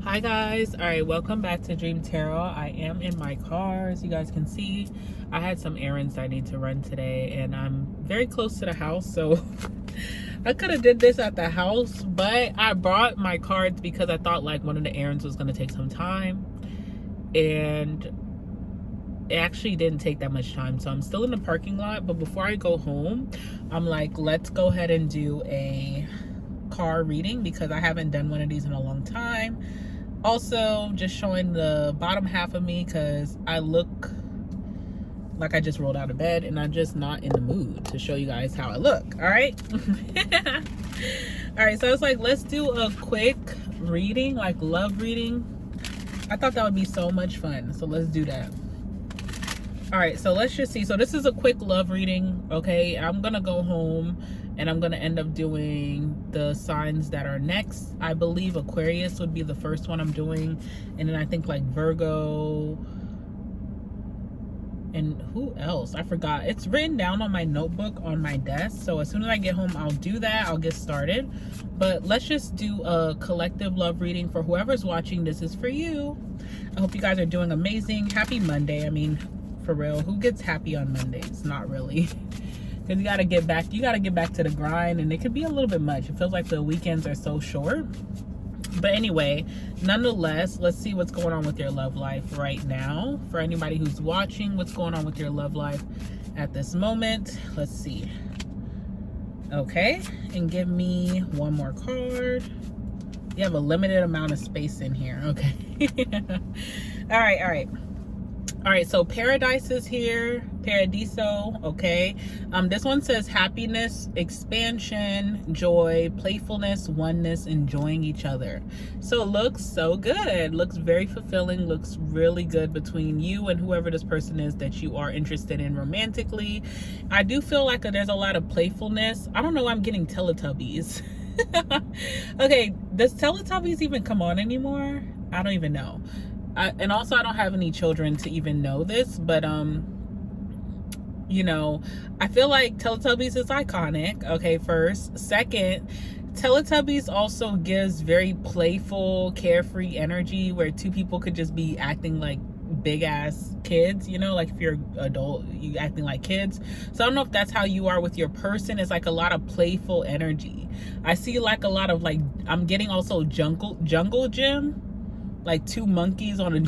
Hi guys. All right, welcome back to Dream Tarot. I am in my car, as you guys can see. I had some errands I need to run today, and I'm very close to the house, so I could have did this at the house, but I brought my cards because I thought like one of the errands was going to take some time, and it actually didn't take that much time. So I'm still in the parking lot, but before I go home, I'm like, let's go ahead and do a car reading because I haven't done one of these in a long time. Also, just showing the bottom half of me because I look like I just rolled out of bed and I'm just not in the mood to show you guys how I look. All right. All right, so I was like, let's do a quick reading, like love reading. I thought that would be so much fun, so let's do that. All right, so let's just see. So this is a quick love reading. Okay, I'm gonna go home and I'm gonna end up doing the signs that are next. I believe Aquarius would be the first one I'm doing, and then I think like Virgo, and who else? I forgot. It's written down on my notebook on my desk, so as soon as I get home I'll do that. I'll get started, but let's just do a collective love reading for whoever's watching. This is for you. I hope you guys are doing amazing. Happy Monday. I mean, for real, who gets happy on Mondays? Not really. Because you got to get back to the grind, and it can be a little bit much. It feels like the weekends are so short. But anyway, nonetheless, let's see what's going on with your love life right now. For anybody who's watching, what's going on with your love life at this moment? Let's see. Okay, and give me one more card. You have a limited amount of space in here. Okay. All right, so Paradise is here, Paradiso, okay. This one says happiness, expansion, joy, playfulness, oneness, enjoying each other. So it looks so good. Looks very fulfilling, looks really good between you and whoever this person is that you are interested in romantically. I do feel like there's a lot of playfulness. I don't know why I'm getting Teletubbies. Okay, does Teletubbies even come on anymore? I don't even know. And also I don't have any children to even know this, but you know, I feel like Teletubbies is iconic. Okay, first. Second, Teletubbies also gives very playful, carefree energy where two people could just be acting like big ass kids, you know, like if you're adult, you acting like kids. So I don't know if that's how you are with your person. It's like a lot of playful energy. I see like a lot of like, I'm getting also jungle gym, like two monkeys on a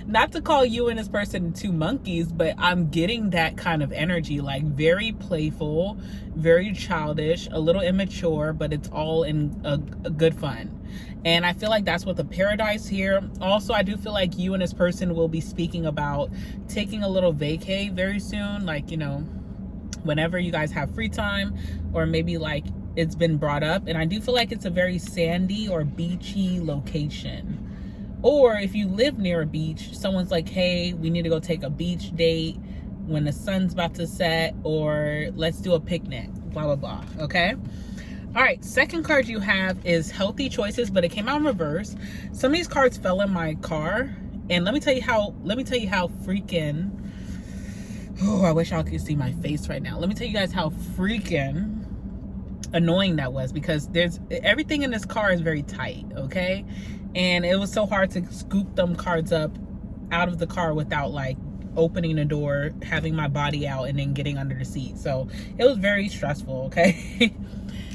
not to call you and this person two monkeys, but I'm getting that kind of energy, like very playful, very childish, a little immature, but it's all in a good fun. And I feel like that's what the Paradise here. Also, I do feel like you and this person will be speaking about taking a little vacay very soon, like, you know, whenever you guys have free time, or maybe like it's been brought up. And I do feel like it's a very sandy or beachy location. Or if you live near a beach, someone's like, hey, we need to go take a beach date when the sun's about to set, or let's do a picnic, blah, blah, blah. Okay. All right. Second card you have is healthy choices, but it came out in reverse. Some of these cards fell in my car, and let me tell you how freaking, oh, I wish y'all could see my face right now. Let me tell you guys how freaking annoying that was, because there's everything in this car is very tight, okay, and it was so hard to scoop them cards up out of the car without like opening the door, having my body out, and then getting under the seat. So it was very stressful. Okay.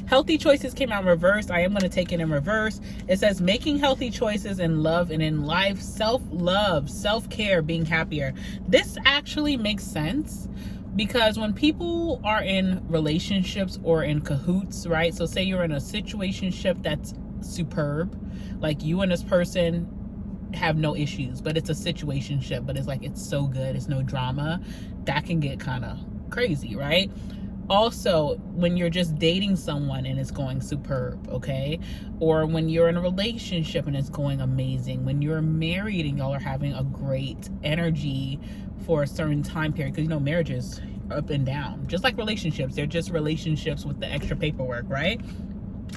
Healthy choices came out in reverse. I am going to take it in reverse. It says making healthy choices in love and in life, self-love, self-care, being happier. This actually makes sense, because when people are in relationships or in cahoots, right? So say you're in a situationship that's superb, like you and this person have no issues, but it's a situationship, but it's like, it's so good, it's no drama. That can get kind of crazy, right? Also, when you're just dating someone and it's going superb, okay? Or when you're in a relationship and it's going amazing. When you're married and y'all are having a great energy for a certain time period. Because, you know, marriages up and down. Just like relationships. They're just relationships with the extra paperwork, right?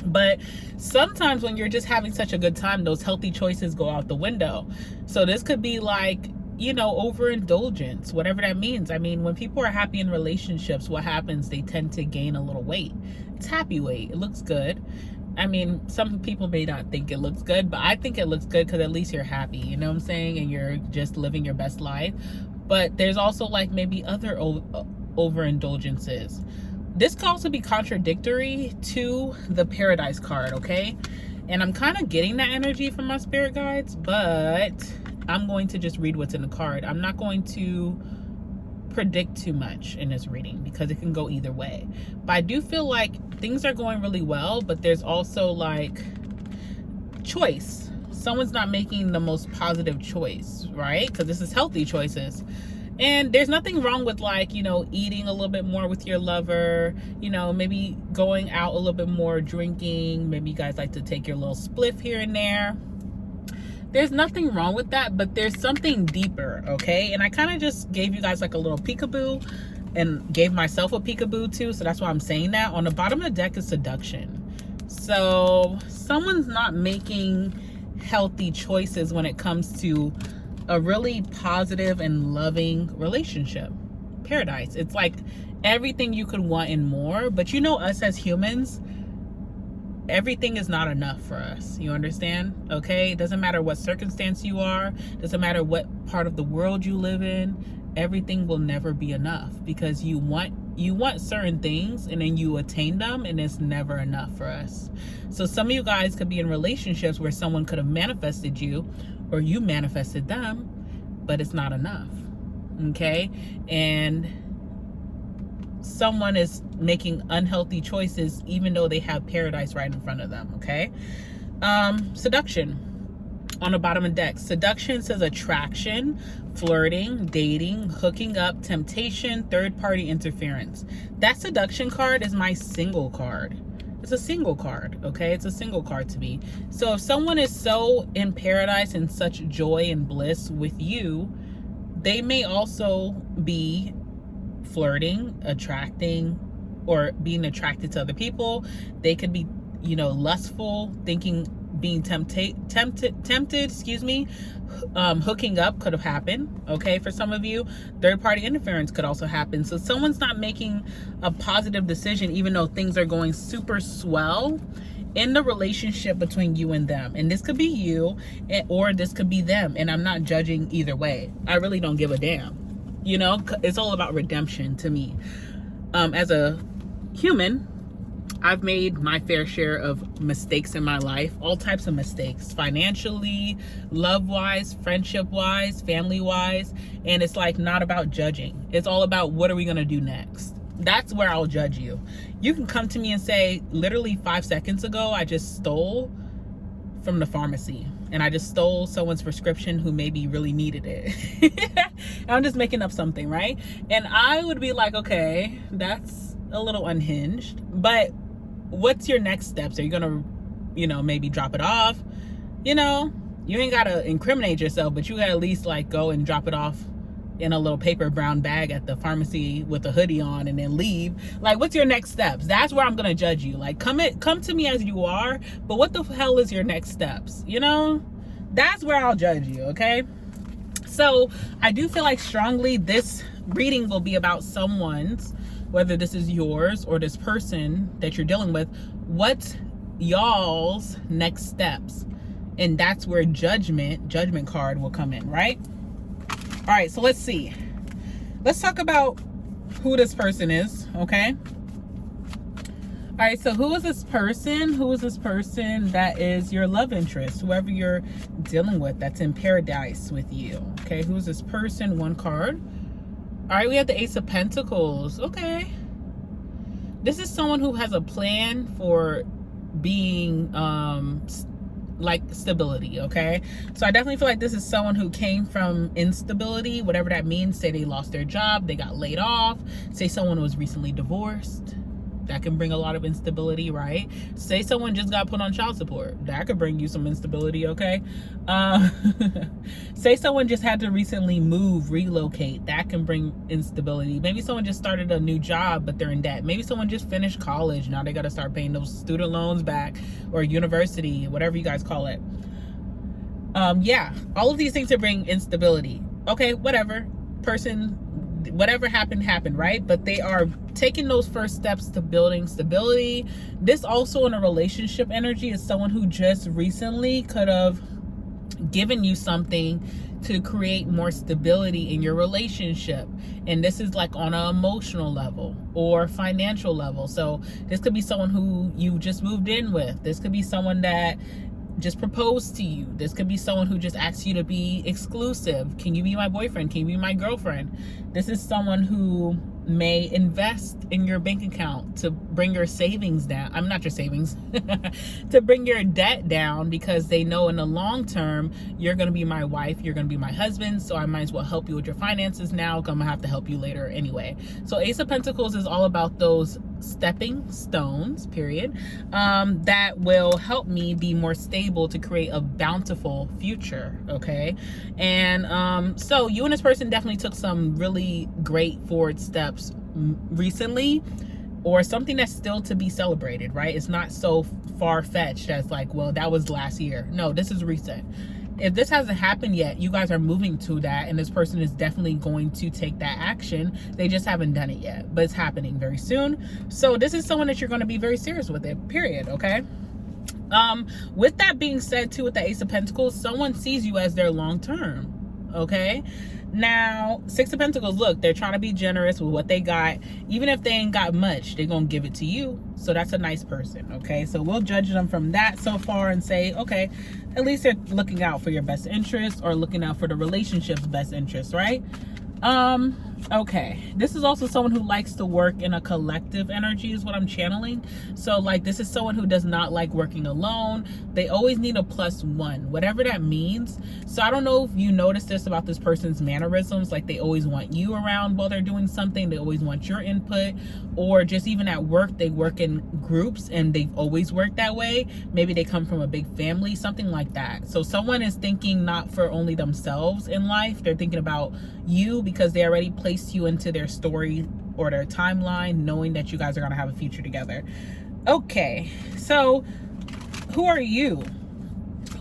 But sometimes when you're just having such a good time, those healthy choices go out the window. So this could be like, you know, overindulgence, whatever that means. I mean, when people are happy in relationships, what happens? They tend to gain a little weight. It's happy weight. It looks good. I mean, some people may not think it looks good, but I think it looks good because at least you're happy, you know what I'm saying? And you're just living your best life. But there's also like maybe other overindulgences. This could also be contradictory to the Paradise card, okay? And I'm kind of getting that energy from my spirit guides, but I'm going to just read what's in the card. I'm not going to predict too much in this reading because it can go either way. But I do feel like things are going really well, but there's also like choice. Someone's not making the most positive choice, right? Because this is healthy choices. And there's nothing wrong with like, you know, eating a little bit more with your lover, you know, maybe going out a little bit more, drinking. Maybe you guys like to take your little spliff here and there. There's nothing wrong with that, but there's something deeper, okay? And I kind of just gave you guys like a little peekaboo and gave myself a peekaboo too, so that's why I'm saying that. On the bottom of the deck is seduction. So someone's not making healthy choices when it comes to a really positive and loving relationship. Paradise. It's like everything you could want and more, but you know us as humans, everything is not enough for us. You understand? Okay? It doesn't matter what circumstance you are. Doesn't matter what part of the world you live in. Everything will never be enough because you want certain things and then you attain them and it's never enough for us. So some of you guys could be in relationships where someone could have manifested you or you manifested them, but it's not enough. Okay? And someone is making unhealthy choices even though they have paradise right in front of them. Okay? Seduction on the bottom of the deck. Seduction says attraction, flirting, dating, hooking up, temptation, third-party interference. That seduction card is my single card. It's a single card, okay? It's a single card to me. So if someone is so in paradise and such joy and bliss with you, they may also be flirting, attracting, or being attracted to other people. They could be, you know, lustful, thinking, being tempted, hooking up could have happened, okay, for some of you. Third-party interference could also happen. So someone's not making a positive decision even though things are going super swell in the relationship between you and them. And this could be you or this could be them, and I'm not judging either way. I really don't give a damn. You know, it's all about redemption to me. As a human, I've made my fair share of mistakes in my life, all types of mistakes, financially, love-wise, friendship-wise, family-wise, and it's like not about judging. It's all about what are we gonna do next? That's where I'll judge you. You can come to me and say, literally 5 seconds ago, I just stole from the pharmacy and I just stole someone's prescription who maybe really needed it. I'm just making up something, right? And I would be like, okay, that's a little unhinged, but what's your next steps? Are you gonna, you know, maybe drop it off? You know, you ain't gotta incriminate yourself, but you gotta at least like go and drop it off in a little paper brown bag at the pharmacy with a hoodie on and then leave. Like, what's your next steps? That's where I'm gonna judge you. Like, come to me as you are, but what the hell is your next steps? You know, that's where I'll judge you, okay? So I do feel like strongly this reading will be about someone's, whether this is yours or this person that you're dealing with, what's y'all's next steps? And that's where judgment card will come in, right? All right, so let's see. Let's talk about who this person is, okay? All right, so who is this person? Who is this person that is your love interest? Whoever you're dealing with that's in paradise with you, okay? Who is this person? One card. All right, we have the Ace of Pentacles. Okay. This is someone who has a plan for being like stability, okay? So I definitely feel like this is someone who came from instability, whatever that means. Say they lost their job, they got laid off. Say someone was recently divorced. That can bring a lot of instability, right? Say someone just got put on child support. That could bring you some instability, okay? Say someone just had to recently move, relocate. That can bring instability. Maybe someone just started a new job, but they're in debt. Maybe someone just finished college. Now they got to start paying those student loans back, or university, whatever you guys call it. Yeah, all of these things to bring instability. Okay, whatever. Person whatever happened, right? But they are taking those first steps to building stability. This also in a relationship energy is someone who just recently could have given you something to create more stability in your relationship. And this is like on an emotional level or financial level. So this could be someone who you just moved in with. This could be someone that just proposed to you. This could be someone who just asked you to be exclusive. Can you be my boyfriend? Can you be my girlfriend? This is someone who may invest in your bank account to bring your savings down. I'm not your savings, to bring your debt down, because they know in the long term, you're going to be my wife, you're going to be my husband. So I might as well help you with your finances now. I'm going to have to help you later anyway. So Ace of Pentacles is all about those stepping stones, period, that will help me be more stable to create a bountiful future. Okay. And so you and this person definitely took some really great forward steps recently, or something that's still to be celebrated, right? It's not so far-fetched as like, well, that was last year. No, this is recent. If this hasn't happened yet, you guys are moving to that, and this person is definitely going to take that action. They just haven't done it yet, but it's happening very soon. So this is someone that you're going to be very serious with it, period. Okay. With that being said too, with the Ace of Pentacles, someone sees you as their long-term. Okay. Now, Six of Pentacles, look, they're trying to be generous with what they got. Even if they ain't got much, they're going to give it to you. So that's a nice person, okay? So we'll judge them from that so far and say, okay, at least they're looking out for your best interest, or looking out for the relationship's best interest, right? Okay, this is also someone who likes to work in a collective energy is what I'm channeling. So like, this is someone who does not like working alone. They always need a +1, whatever that means. So I don't know if you notice this about this person's mannerisms, like they always want you around while they're doing something. They always want your input, or just even at work, they work in groups and they've always worked that way. Maybe they come from a big family, something like that. So someone is thinking not for only themselves in life, they're thinking about you, because they already placed you into their story or their timeline, knowing that you guys are going to have a future together. Okay, so who are you?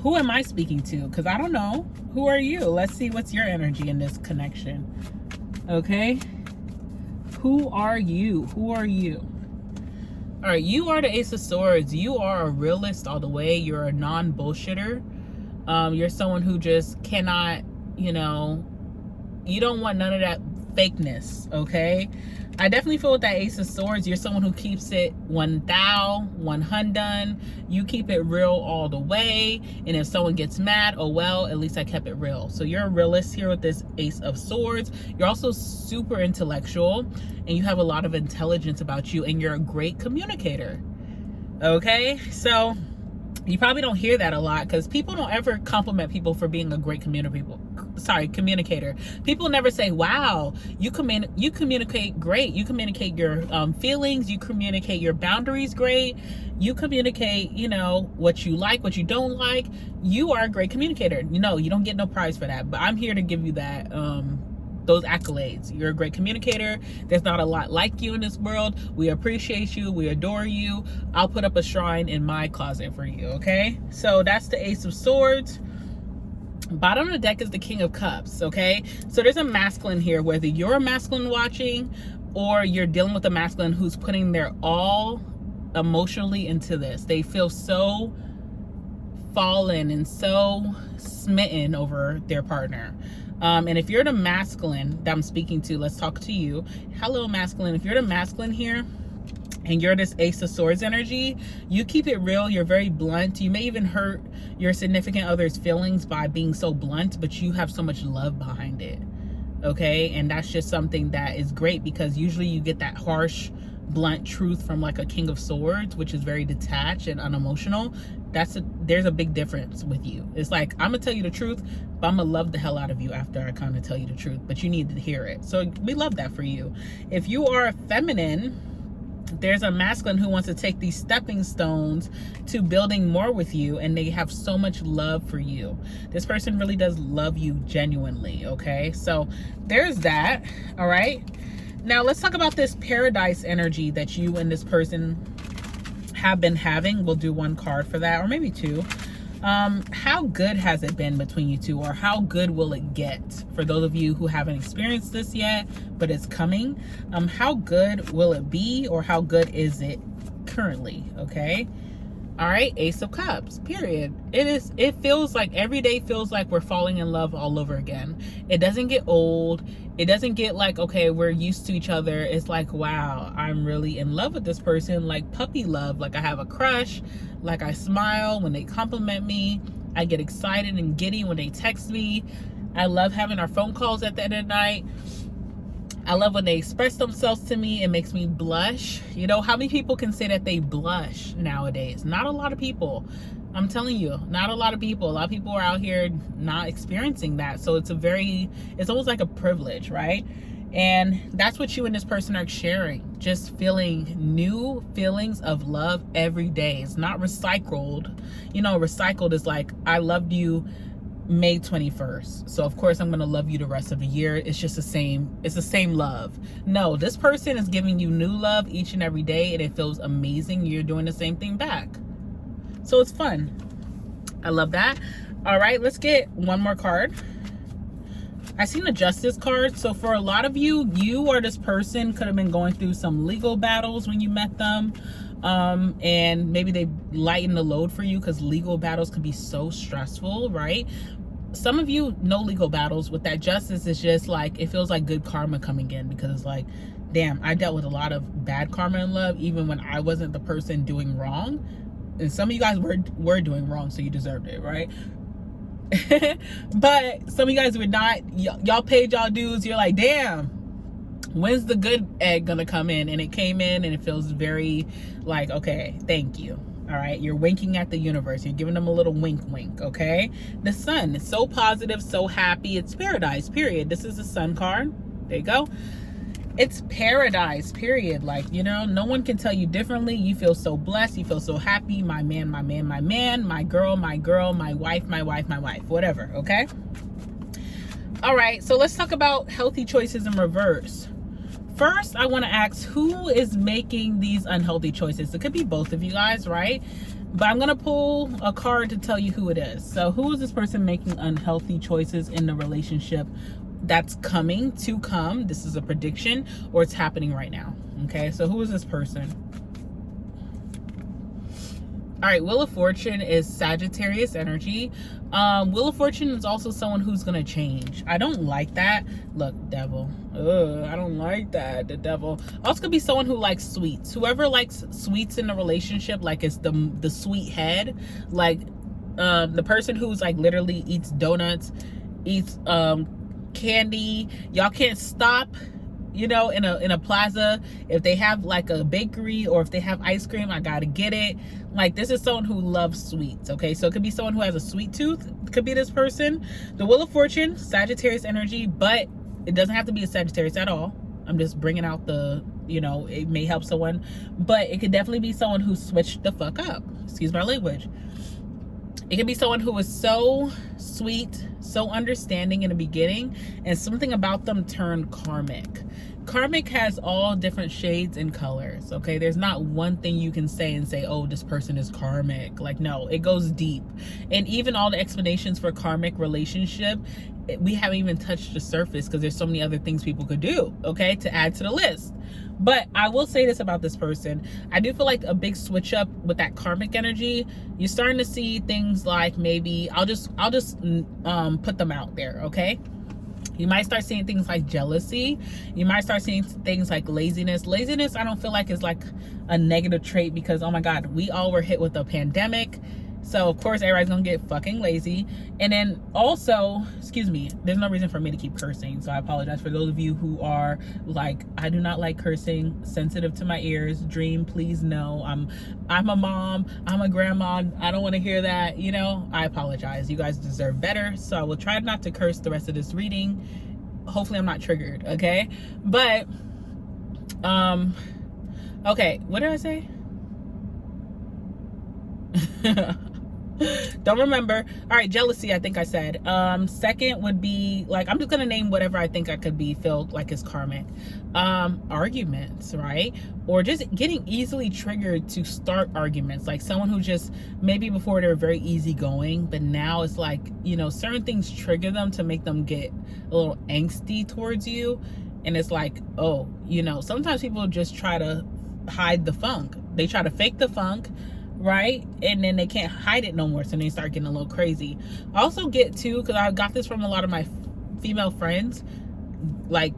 Who am I speaking to? Because I don't know. Who are you? Let's see what's your energy in this connection. Okay, who are you? Who are you? All right, you are the Ace of Swords. You are a realist all the way. You're a non-bullshitter. You're someone who just cannot, you know, you don't want none of that fakeness, okay? I definitely feel with that Ace of Swords, you're someone who keeps it 100. You keep it real all the way. And if someone gets mad, oh well, at least I kept it real. So you're a realist here with this Ace of Swords. You're also super intellectual, and you have a lot of intelligence about you, and you're a great communicator. Okay, so you probably don't hear that a lot, because people don't ever compliment people for being a great communicator. People never say, wow, you communicate great. You communicate your feelings. You communicate your boundaries great. You communicate, you know, what you like, what you don't like. You are a great communicator. You know, you don't get no prize for that, but I'm here to give you that, those accolades. You're a great communicator. There's not a lot like you in this world. We appreciate you. We adore you. I'll put up a shrine in my closet for you, okay? So that's the Ace of Swords. Bottom of the deck is the King of Cups, okay? So there's a masculine here, whether you're a masculine watching or you're dealing with a masculine who's putting their all emotionally into this. They feel so fallen and so smitten over their partner. And if you're the masculine that I'm speaking to, let's talk to you. Hello, masculine. If you're the masculine here and you're this Ace of Swords energy, you keep it real. You're very blunt. You may even hurt your significant other's feelings by being so blunt, but you have so much love behind it. Okay. And that's just something that is great, because usually you get that harsh, blunt truth from like a King of Swords, which is very detached and unemotional. There's a big difference with you. It's like, I'm gonna tell you the truth, but I'm gonna love the hell out of you after I kind of tell you the truth, but you need to hear it. So we love that for you. If you are a feminine, there's a masculine who wants to take these stepping stones to building more with you, and they have so much love for you. This person really does love you genuinely, okay? So there's that, all right? Now let's talk about this Paradise energy that you and this person have been having. We'll do one card for that, or maybe two. How good has it been between you two, or how good will it get? For those of you who haven't experienced this yet, but it's coming, how good will it be, or how good is it currently? Okay. All right, Ace of Cups, period. It feels like every day feels like we're falling in love all over again. It doesn't get old. It doesn't get like, okay, we're used to each other. It's like, wow, I'm really in love with this person, like puppy love. Like I have a crush, like I smile when they compliment me. I get excited and giddy when they text me. I love having our phone calls at the end of the night. I love when they express themselves to me. It makes me blush. You know, how many people can say that they blush nowadays? Not a lot of people. I'm telling you, not a lot of people. A lot of people are out here not experiencing that. So it's almost like a privilege, right? And that's what you and this person are sharing. Just feeling new feelings of love every day. It's not recycled. You know, recycled is like, I loved you May 21st, so of course I'm gonna love you the rest of the year. It's just it's the same love. No, this person is giving you new love each and every day, and it feels amazing. You're doing the same thing back, so it's fun. I love that. All right, let's get one more card. I seen the Justice card. So for a lot of you, you or this person could have been going through some legal battles when you met them. And maybe they lighten the load for you, because legal battles can be so stressful, right? Some of you know legal battles. With that Justice, is just like, it feels like good karma coming in, because it's like, damn, I dealt with a lot of bad karma in love, even when I wasn't the person doing wrong. And some of you guys were doing wrong, so you deserved it, right? But some of you guys were not. Y'all paid y'all dues. You're like, damn, when's the good egg gonna come in? And it came in, and it feels very like, okay, thank you. All right, you're winking at the universe. You're giving them a little wink wink. Okay, the Sun is so positive, so happy. It's paradise, period. This is the Sun card. There you go. It's paradise, period. Like, you know, no one can tell you differently. You feel so blessed. You feel so happy. My man, my man, my man, my girl, my wife, my wife, my wife, whatever. Okay. All right, so let's talk about healthy choices in reverse. First, I want to ask, who is making these unhealthy choices? It could be both of you guys, right? But I'm going to pull a card to tell you who it is. So who is this person making unhealthy choices in the relationship that's coming to come? This is a prediction, or it's happening right now. Okay, so who is this person? All right, Wheel of Fortune is Sagittarius energy. Wheel of Fortune is also someone who's going to change. I don't like that. Look, devil. Ugh, I don't like that. The devil. Also could be someone who likes sweets. Whoever likes sweets in the relationship, like it's the sweet head. Like the person who's like literally eats donuts, eats candy. Y'all can't stop. You know, in a plaza, if they have like a bakery or if they have ice cream, I gotta get it. Like, this is someone who loves sweets. Okay, so it could be someone who has a sweet tooth. It could be this person. The Wheel of Fortune, Sagittarius energy, but it doesn't have to be a Sagittarius at all. I'm just bringing out the, you know, it may help someone, but it could definitely be someone who switched the fuck up. Excuse my language. It could be someone who was so sweet, so understanding in the beginning, and something about them turned karmic. Karmic has all different shades and colors, okay? There's not one thing you can say and say, oh, this person is karmic. Like, no, it goes deep. And even all the explanations for karmic relationship, we haven't even touched the surface, because there's so many other things people could do, okay, to add to the list. But I will say this about this person. I do feel like a big switch up with that karmic energy. You're starting to see things like, maybe I'll just put them out there, okay? You might start seeing things like jealousy. You might start seeing things like laziness. Laziness, I don't feel like is like a negative trait, because, oh my God, we all were hit with a pandemic. So of course everybody's gonna get fucking lazy. And then also, excuse me, there's no reason for me to keep cursing, so I apologize for those of you who are like, I do not like cursing, sensitive to my ears. Dream, please no. I'm a mom, I'm a grandma, I don't want to hear that, you know. I apologize. You guys deserve better, so I will try not to curse the rest of this reading. Hopefully I'm not triggered, okay? But okay, what did I say? Don't remember. All right, jealousy, I think I said. Second would be like, I'm just gonna name whatever I think I could be feel like is karmic. Arguments, right? Or just getting easily triggered to start arguments. Like someone who just maybe before they were very easygoing, but now it's like, you know, certain things trigger them to make them get a little angsty towards you. And it's like, oh, you know, sometimes people just try to hide the funk. They try to fake the funk, right? And then they can't hide it no more, so they start getting a little crazy. Also get too, because I got this from a lot of my female friends, like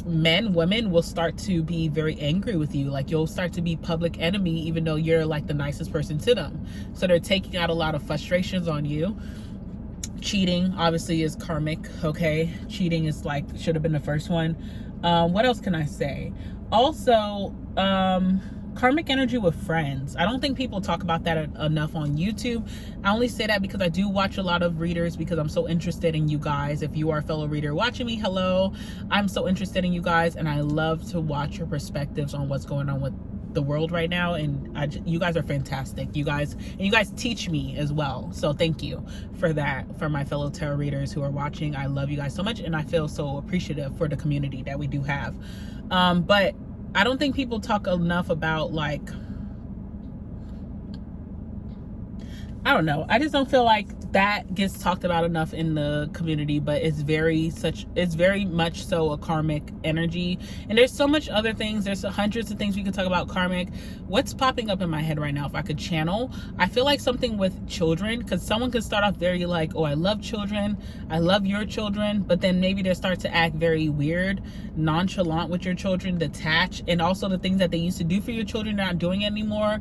women will start to be very angry with you. Like you'll start to be public enemy even though you're like the nicest person to them. So they're taking out a lot of frustrations on you. Cheating obviously is karmic, okay? Cheating is like, should have been the first one. What else can I say? Also, karmic energy with friends. I don't think people talk about that enough on YouTube. I only say that because I do watch a lot of readers because I'm so interested in you guys. If you are a fellow reader watching me, hello. I'm so interested in you guys, and I love to watch your perspectives on what's going on with the world right now, and you guys are fantastic. You guys teach me as well, so thank you for that. For my fellow tarot readers who are watching, I love you guys so much, and I feel so appreciative for the community that we do have. But I don't think people talk enough about, like, I don't know, I just don't feel like that gets talked about enough in the community, but it's very much so a karmic energy. And there's so much other things. There's hundreds of things we could talk about karmic. What's popping up in my head right now, if I could channel, I feel like something with children, because someone could start off very like, oh, I love children, I love your children, but then maybe they start to act very weird, nonchalant with your children, detached, and also the things that they used to do for your children, they're not doing anymore.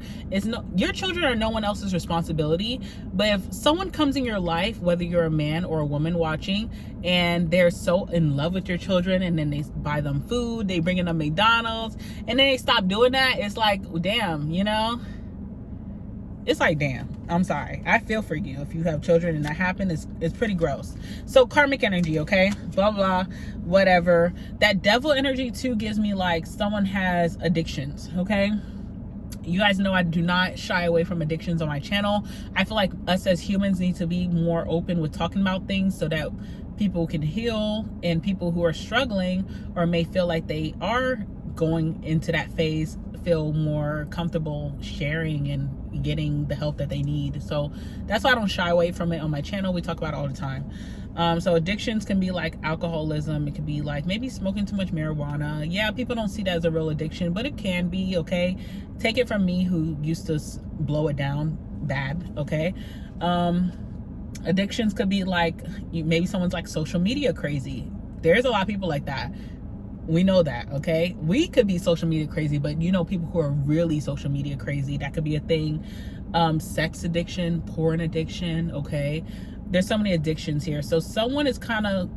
Your children are no one else's responsibility. But if someone comes in your life, whether you're a man or a woman watching, and they're so in love with your children, and then they buy them food, they bring in them McDonald's, and then they stop doing that, it's like, damn, you know? It's like, damn, I'm sorry. I feel for you if you have children and that happens. It's pretty gross. So karmic energy, okay? Blah, blah, whatever. That devil energy too gives me like someone has addictions, okay? You guys know I do not shy away from addictions on my channel. I feel like us as humans need to be more open with talking about things so that people can heal, and people who are struggling or may feel like they are going into that phase feel more comfortable sharing and getting the help that they need. So that's why I don't shy away from it on my channel. We talk about it all the time. So addictions can be like alcoholism. It can be like maybe smoking too much marijuana. Yeah, people don't see that as a real addiction, but it can be, okay? Take it from me who used to blow it down bad, okay? Addictions could be like, maybe someone's like social media crazy. There's a lot of people like that. We know that, okay? We could be social media crazy, but you know people who are really social media crazy. That could be a thing. Sex addiction, porn addiction, okay? There's so many addictions here. So someone is kind of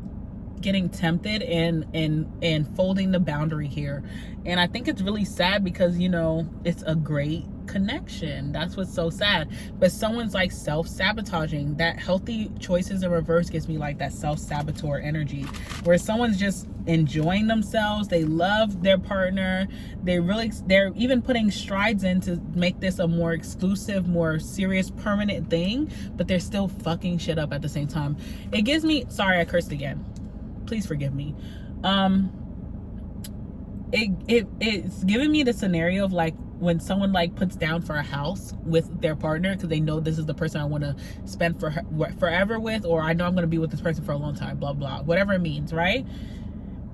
getting tempted and folding the boundary here. And I think it's really sad because, you know, it's a great connection. That's what's so sad. But someone's like self-sabotaging. That healthy choices in reverse gives me like that self-saboteur energy, where someone's just enjoying themselves. They love their partner. They're even putting strides in to make this a more exclusive, more serious, permanent thing, but they're still fucking shit up at the same time. It gives me, sorry, I cursed again. Please forgive me. It's giving me the scenario of like when someone like puts down for a house with their partner because they know this is the person I want to spend forever with, or I know I'm going to be with this person for a long time, blah, blah, whatever it means, right?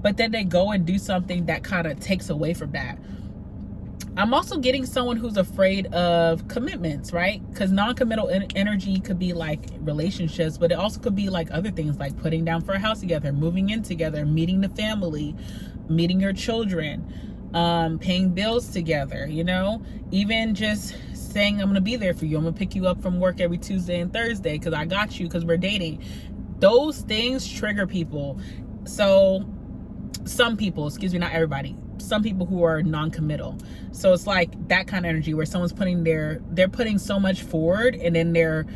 But then they go and do something that kind of takes away from that. I'm also getting someone who's afraid of commitments, right? Because non-committal energy could be like relationships, but it also could be like other things, like putting down for a house together, moving in together, meeting the family, meeting your children, paying bills together, you know, even just saying, I'm going to be there for you. I'm going to pick you up from work every Tuesday and Thursday because I got you because we're dating. Those things trigger people. So some people, excuse me, not everybody, some people who are non-committal. So it's like that kind of energy where someone's they're putting so much forward and then they're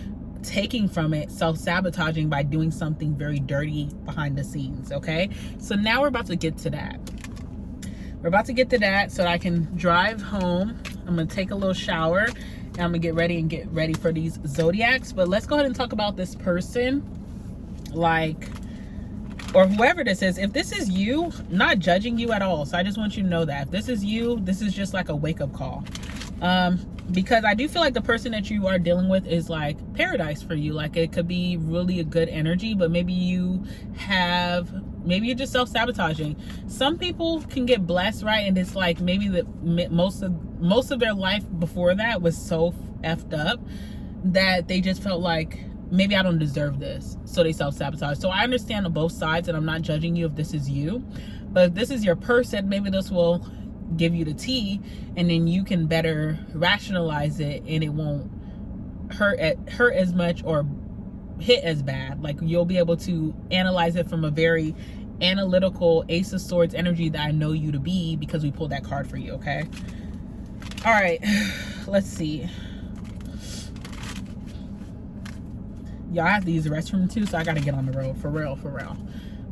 taking from it, self-sabotaging by doing something very dirty behind the scenes, okay? So now we're about to get to that. We're about to get to that so that I can drive home. I'm gonna take a little shower And I'm gonna get ready for these zodiacs. But let's go ahead and talk about this person, like, or whoever this is. If this is you, not judging you at all, so I just want you to know that if this is you, this is just like a wake-up call. Because I do feel like the person that you are dealing with is like paradise for you. Like, it could be really a good energy, but maybe you're just self-sabotaging. Some people can get blessed, right? And it's like maybe most of their life before that was so effed up that they just felt like, maybe I don't deserve this, so they self-sabotage. So I understand on both sides, and I'm not judging you if this is you. But if this is your person, maybe this will give you the tea, and then you can better rationalize it, and it won't hurt as much or hit as bad. Like, you'll be able to analyze it from a very analytical Ace of Swords energy that I know you to be, because we pulled that card for you. Okay, all right, let's see. Y'all, I have to use the restroom too, so I gotta get on the road, for real.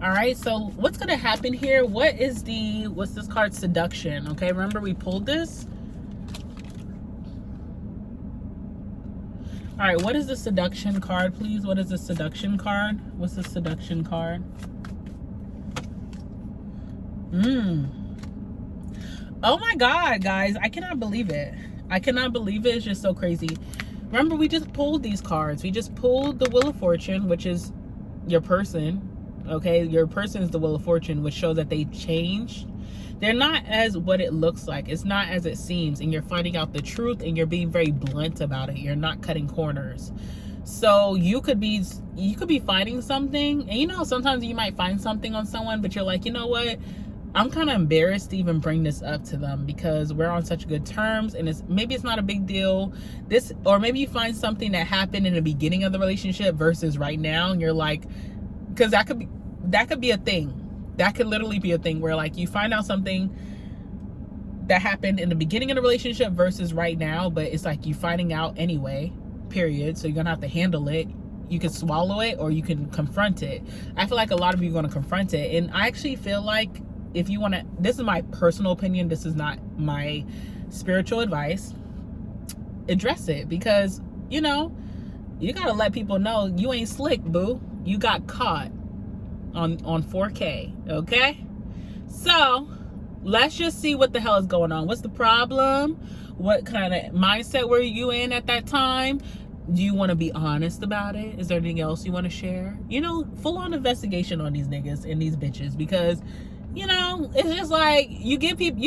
All right, so what's gonna happen here? What's this card? Seduction. Okay, remember we pulled this. All right, what is the seduction card, please? What is the seduction card? What's the seduction card? Oh my God, guys, I cannot believe it. It's just so crazy. Remember, we just pulled these cards. We just pulled the Wheel of Fortune, which is your person. Okay, your person is the Wheel of Fortune, which shows that they changed. They're not as what it looks like. It's not as it seems, and you're finding out the truth, and you're being very blunt about it. You're not cutting corners. So you could be finding something, and you know, sometimes you might find something on someone, but you're like, you know what? I'm kind of embarrassed to even bring this up to them because we're on such good terms, and maybe it's not a big deal. Or maybe you find something that happened in the beginning of the relationship versus right now, and you're like, because that could be a thing. That could literally be a thing where, like, you find out something that happened in the beginning of the relationship versus right now, but it's like you finding out anyway, period. So you're gonna have to handle it. You can swallow it, or you can confront it. I feel like a lot of you are gonna confront it, and I actually feel like, if you want to, this is my personal opinion, this is not my spiritual advice, address it, because, you know, you gotta let people know you ain't slick, boo. You got caught on 4K. Okay, so let's just see what the hell is going on. What's the problem? What kind of mindset were you in at that time? Do you want to be honest about it? Is there anything else you want to share? You know, full on investigation on these niggas and these bitches, because, you know, it's just like you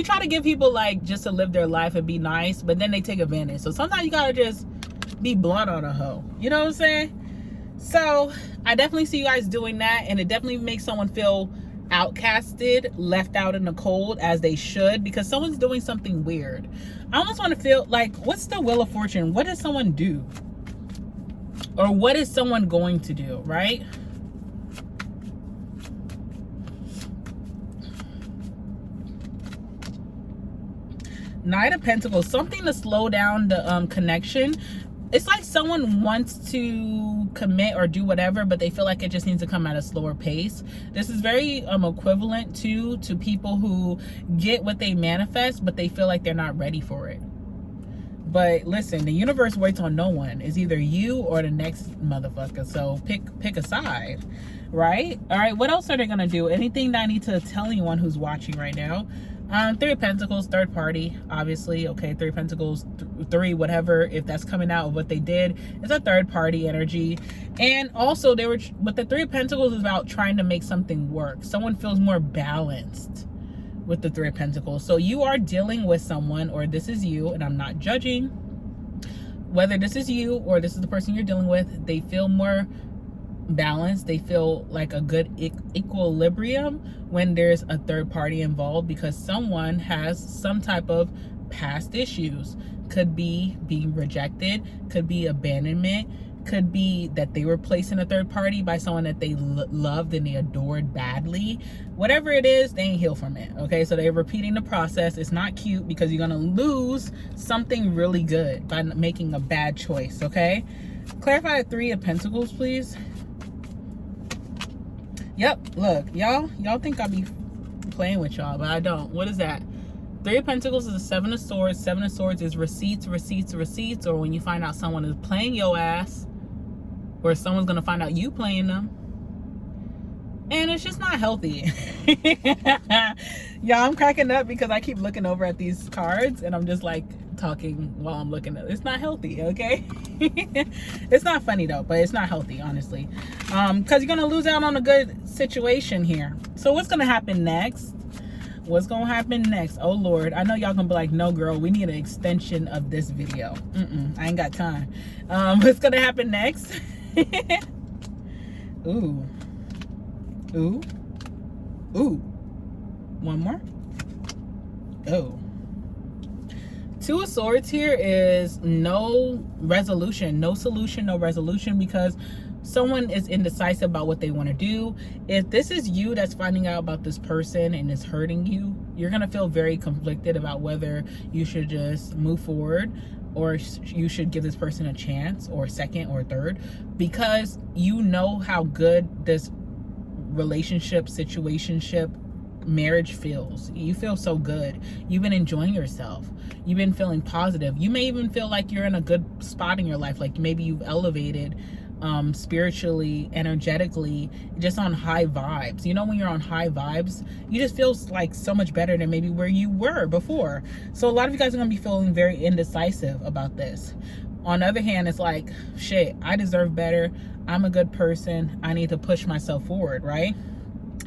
try to give people, like, just to live their life and be nice, but then they take advantage. So sometimes you gotta just be blunt on a hoe. You know what I'm saying? So I definitely see you guys doing that, and it definitely makes someone feel outcasted, left out in the cold, as they should, because someone's doing something weird. I almost want to feel like, what's the Wheel of Fortune? What does someone do? Or what is someone going to do, right? Knight of Pentacles, something to slow down the connection. It's like someone wants to commit or do whatever, but they feel like it just needs to come at a slower pace. This is very equivalent to people who get what they manifest, but they feel like they're not ready for it. But listen, the universe waits on no one. It's either you or the next motherfucker. So pick a side, right? All right, what else are they gonna do? Anything that I need to tell anyone who's watching right now? Three of Pentacles, third party, obviously. Okay, Three of Pentacles, three, whatever. If that's coming out of what they did, it's a third party energy. And also, but the Three of Pentacles is about trying to make something work. Someone feels more balanced with the Three of Pentacles. So you are dealing with someone, or this is you, and I'm not judging whether this is you or this is the person you're dealing with. They feel more balanced. They feel like a good equilibrium when there's a third party involved, because someone has some type of past issues. Could be being rejected, could be abandonment, could be that they were placed in a third party by someone that they loved and they adored badly. Whatever it is, they ain't healed from it. Okay, so they're repeating the process. It's not cute, because you're gonna lose something really good by making a bad choice. Okay, clarify the Three of Pentacles, please. Yep, look, y'all think I be playing with y'all, but I don't. What is that? Three of Pentacles is the Seven of Swords. Seven of Swords is receipts, receipts, receipts, or when you find out someone is playing your ass, or someone's going to find out you playing them. And it's just not healthy. Y'all, I'm cracking up because I keep looking over at these cards and I'm just like talking while I'm looking at it. It's not healthy, okay? It's not funny though, but it's not healthy, honestly. Because you're going to lose out on a good situation here. So what's going to happen next? What's going to happen next? Oh, Lord. I know y'all going to be like, no, girl, we need an extension of this video. I ain't got time. What's going to happen next? Ooh. Ooh. Ooh. One more. Oh. Two of Swords here is no resolution, no solution, no resolution, because someone is indecisive about what they want to do. If this is you that's finding out about this person and is hurting you, you're going to feel very conflicted about whether you should just move forward or you should give this person a chance, or second or third, because you know how good this relationship, situationship, marriage feels. You feel so good. You've been enjoying yourself. You've been feeling positive. You may even feel like you're in a good spot in your life. Like maybe you've elevated spiritually, energetically, just on high vibes. You know, when you're on high vibes, you just feel like so much better than maybe where you were before. So a lot of you guys are going to be feeling very indecisive about this. On the other hand, it's like, shit, I deserve better. I'm a good person. I need to push myself forward, right?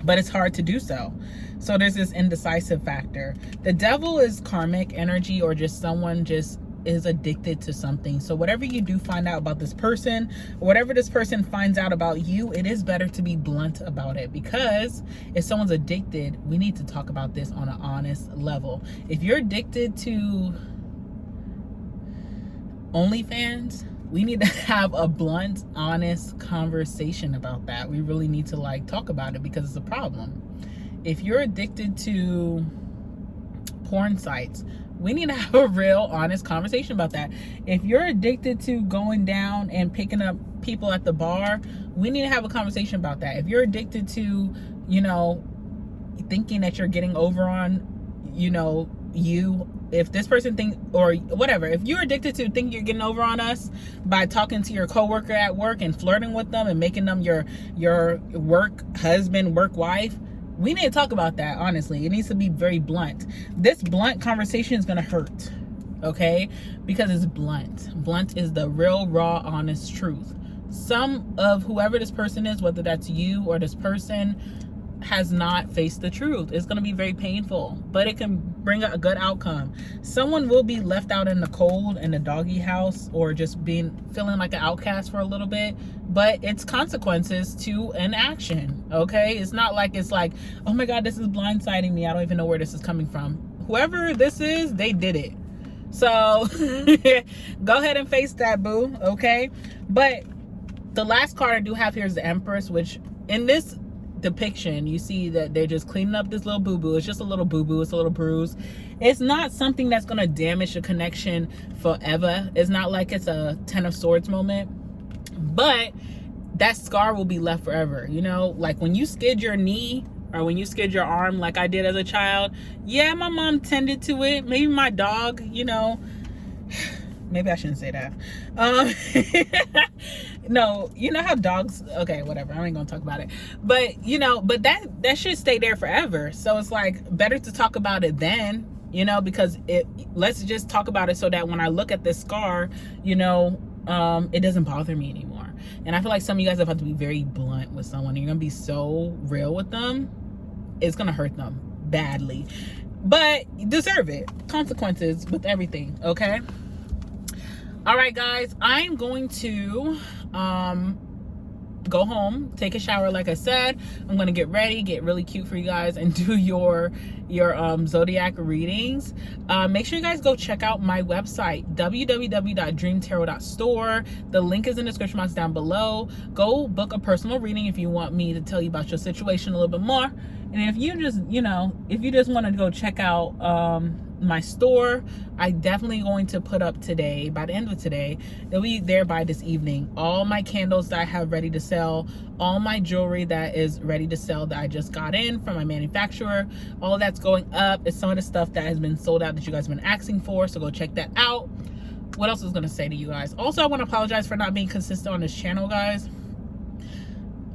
But it's hard to do so. So there's this indecisive factor. The Devil is karmic energy, or just someone just is addicted to something. So whatever you do find out about this person, whatever this person finds out about you, it is better to be blunt about it, because if someone's addicted, we need to talk about this on an honest level. If you're addicted to OnlyFans, we need to have a blunt, honest conversation about that. We really need to like talk about it, because it's a problem. If you're addicted to porn sites, we need to have a real honest conversation about that. If you're addicted to going down and picking up people at the bar, we need to have a conversation about that. If you're addicted to, you know, thinking that you're getting over on, you know, if this person think, or whatever, if you're addicted to thinking you're getting over on us by talking to your coworker at work and flirting with them and making them your work husband, work wife, we need to talk about that. Honestly, it needs to be very blunt. This blunt conversation is going to hurt, okay? Because it's blunt. Blunt is the real, raw, honest truth. Some of whoever this person is, whether that's you or this person, has not faced the truth. It's going to be very painful, but it can bring a good outcome. Someone will be left out in the cold in the doggy house, or just feeling like an outcast for a little bit, but it's consequences to an action, okay? It's not like it's like, oh my God, this is blindsiding me. I don't even know where this is coming from. Whoever this is, they did it. So go ahead and face that, boo, okay? But the last card I do have here is the Empress, which in this depiction you see that they're just cleaning up this little boo-boo. It's just a little boo-boo. It's a little bruise. It's not something that's going to damage the connection forever. It's not like it's a 10 of Swords moment, but that scar will be left forever. You know, like when you skid your knee or when you skid your arm like I did as a child, yeah, my mom tended to it. Maybe my dog, you know, maybe I shouldn't say that. No, you know how dogs, okay, whatever, I ain't gonna talk about it, but you know, but that should stay there forever. So it's like better to talk about it then, you know, because let's just talk about it so that when I look at this scar, you know, it doesn't bother me anymore. And I feel like some of you guys have to be very blunt with someone. You're gonna be so real with them, it's gonna hurt them badly, but you deserve it. Consequences with everything, okay? All right, guys, I'm going to go home, take a shower. Like I said, I'm going to get ready, get really cute for you guys, and do your Zodiac readings. Make sure you guys go check out my website, www.dreamtarot.store. The link is in the description box down below. Go book a personal reading if you want me to tell you about your situation a little bit more. And if you just, you know, if you just want to go check out my store, I definitely going to put up today, by the end of today, it'll be there by this evening, all my candles that I have ready to sell, all my jewelry that is ready to sell that I just got in from my manufacturer. All of that's going up. It's some of the stuff that has been sold out that you guys have been asking for, so go check that out. What else was going to say to you guys? Also, I want to apologize for not being consistent on this channel, guys.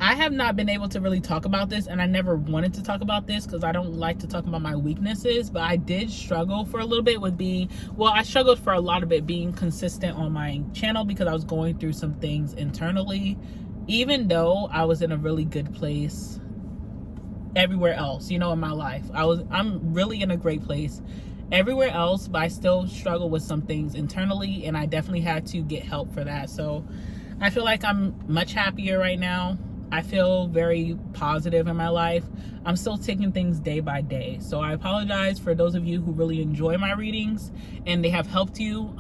I have not been able to really talk about this, and I never wanted to talk about this because I don't like to talk about my weaknesses, but I did struggle for a little bit with being, well, I struggled for a lot of it being consistent on my channel because I was going through some things internally, even though I was in a really good place everywhere else, you know, in my life. I'm really in a great place everywhere else, but I still struggle with some things internally, and I definitely had to get help for that. So I feel like I'm much happier right now. I feel very positive in my life. I'm still taking things day by day. So I apologize for those of you who really enjoy my readings and they have helped you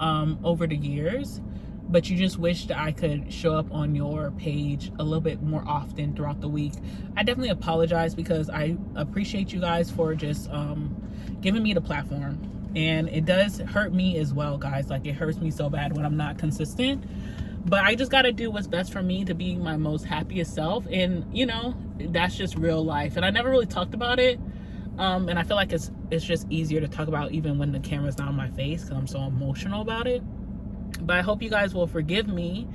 over the years, but you just wish that I could show up on your page a little bit more often throughout the week. I definitely apologize because I appreciate you guys for just giving me the platform. And it does hurt me as well, guys. Like, it hurts me so bad when I'm not consistent. But I just got to do what's best for me to be my most happiest self. And, you know, that's just real life. And I never really talked about it. And I feel like it's just easier to talk about even when the camera's not on my face because I'm so emotional about it. But I hope you guys will forgive me.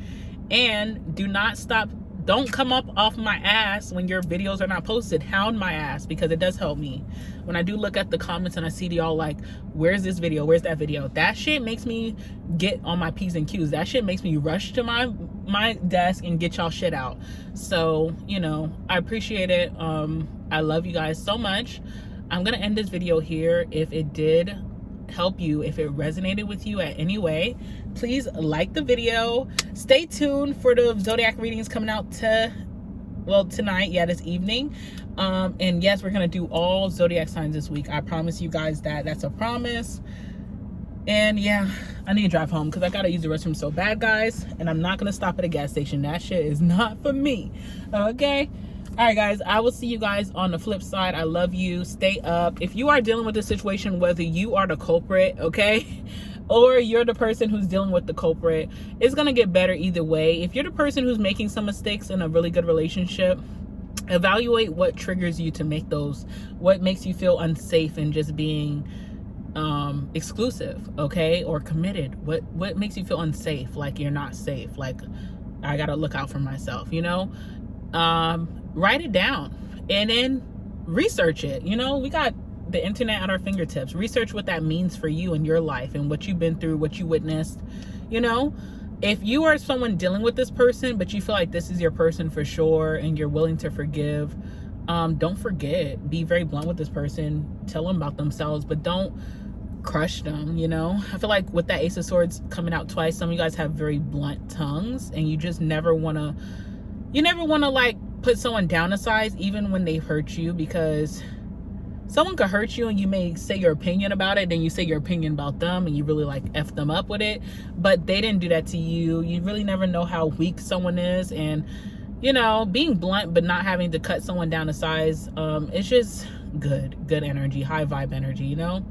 And do not stop. Don't come up off my ass when your videos are not posted. Hound my ass because it does help me. When I do look at the comments and I see y'all like, where's this video? Where's that video? That shit makes me get on my P's and Q's. That shit makes me rush to my desk and get y'all shit out. So, you know, I appreciate it. I love you guys so much. I'm going to end this video here. If it did help you, if it resonated with you at any way, please like the video. Stay tuned for the Zodiac readings coming out tonight, this evening. And yes, we're gonna do all Zodiac signs this week. I promise you guys that. That's a promise. And yeah, I need to drive home because I gotta use the restroom so bad, guys, and I'm not gonna stop at a gas station. That shit is not for me. Okay, all right, guys, I will see you guys on the flip side. I love you. Stay up. If you are dealing with this situation, whether you are the culprit, okay, or you're the person who's dealing with the culprit, it's gonna get better either way. If you're the person who's making some mistakes in a really good relationship, evaluate what triggers you to make those, what makes you feel unsafe and just being exclusive, okay, or committed. What makes you feel unsafe, like you're not safe, like I gotta look out for myself, you know. Write it down and then research it. You know, we got the internet at our fingertips. Research what that means for you in your life and what you've been through, what you witnessed. You know, if you are someone dealing with this person but you feel like this is your person for sure and you're willing to forgive, don't forget, be very blunt with this person, tell them about themselves, but don't crush them. You know, I feel like with that Ace of Swords coming out twice, some of you guys have very blunt tongues and you just never want to like put someone down a size even when they hurt you, because someone could hurt you and you may say your opinion about it, then you say your opinion about them and you really like F them up with it, but they didn't do that to you. You really never know how weak someone is. And, you know, being blunt but not having to cut someone down a size, it's just good energy, high vibe energy, you know.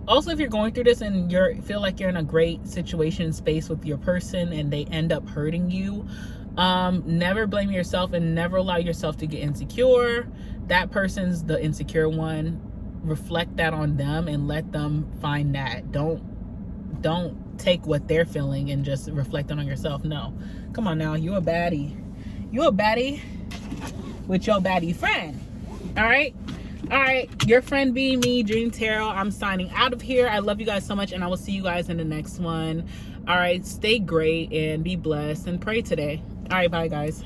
Also, if you're going through this and you feel like you're in a great situation space with your person and they end up hurting you, never blame yourself and never allow yourself to get insecure. That person's the insecure one. Reflect that on them and let them find that. Don't take what they're feeling and just reflect it on yourself. No, come on now, you a baddie with your baddie friend. All right, your friend being me, Dream Tarot. I'm signing out of here. I love you guys so much, and I will see you guys in the next one. All right, stay great and be blessed and pray today. All right, bye guys.